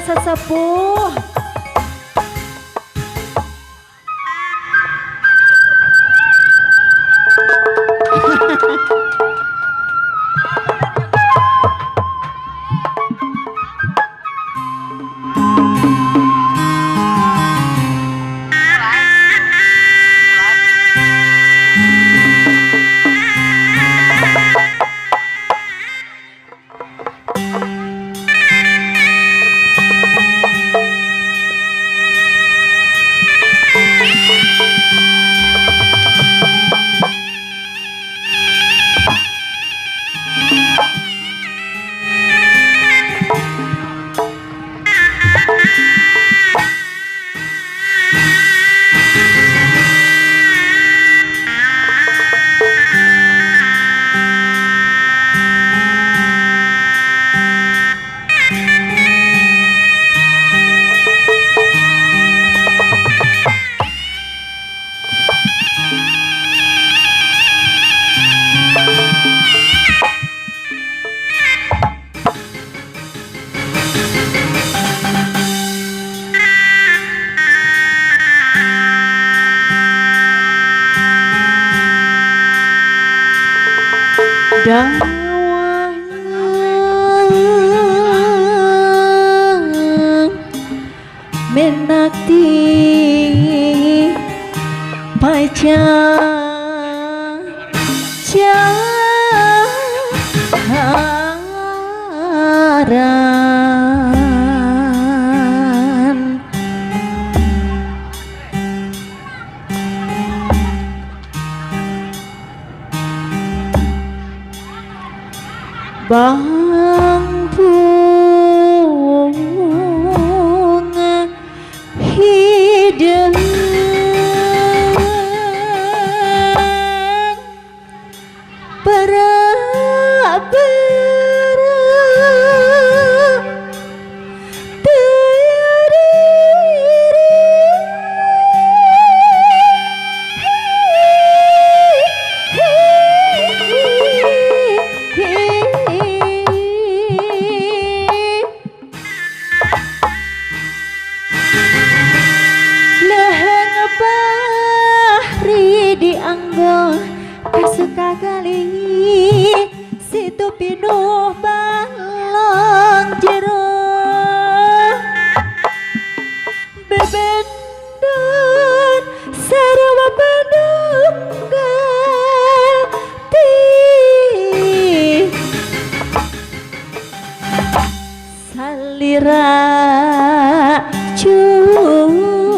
sesepuh. Dawang menakti pacaran Bang bunga hidup bara-bara leheng bahri dianggo kasuka kali situ pinuh balong jero bebendan sarwa penunggal ti salira cuwet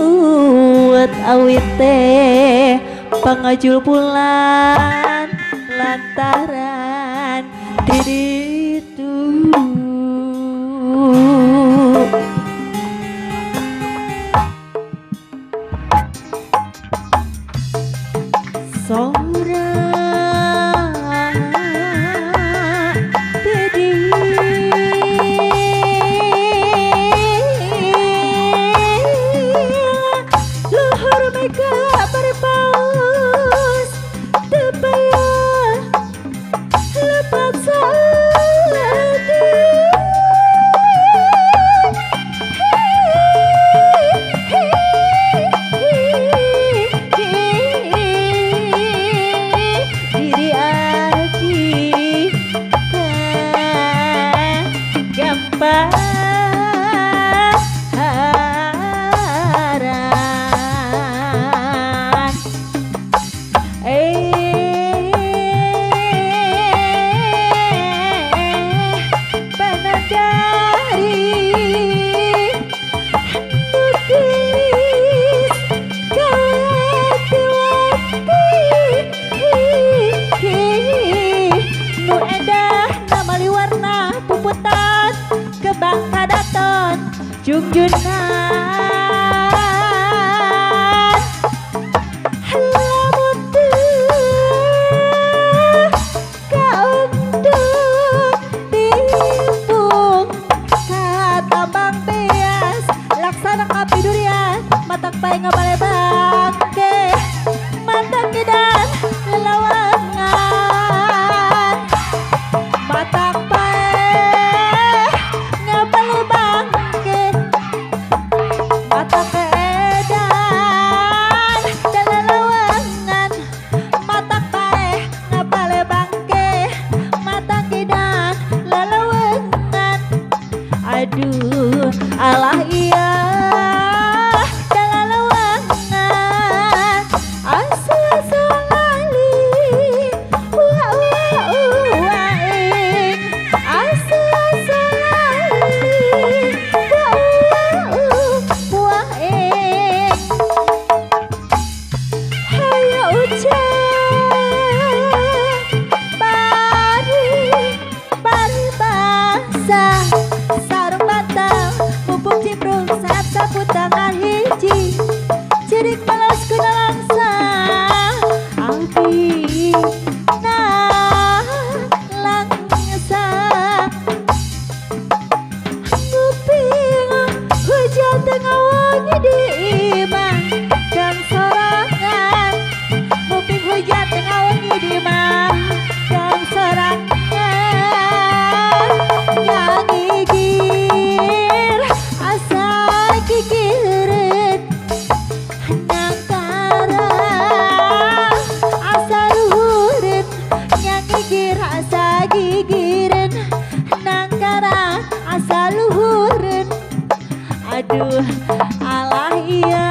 awit teh pangajul pulan lantaran diditu sorang tedi luhur mega berpaus tepaya lepas saladi diri arti gampang Jungjunan lamun teu kaundung timpung katambang beas laksana kapidurian matak pae ngabale bangke matak kidan lelawangan matak pae ngabale bangke gigir asa gigirin nangkara asa luhurin. Aduh alah iya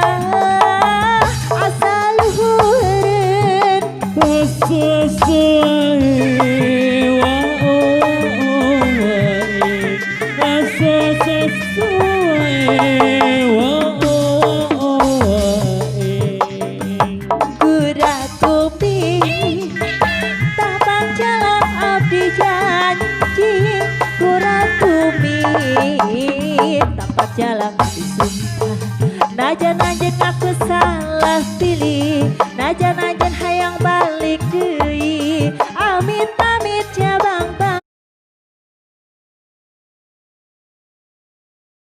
asa luhurin. Gurah kuping tabang jalan abdi janji. Gurah kuping tabang jalan abdi sumpah. Najan-najan aku salah pilih, najan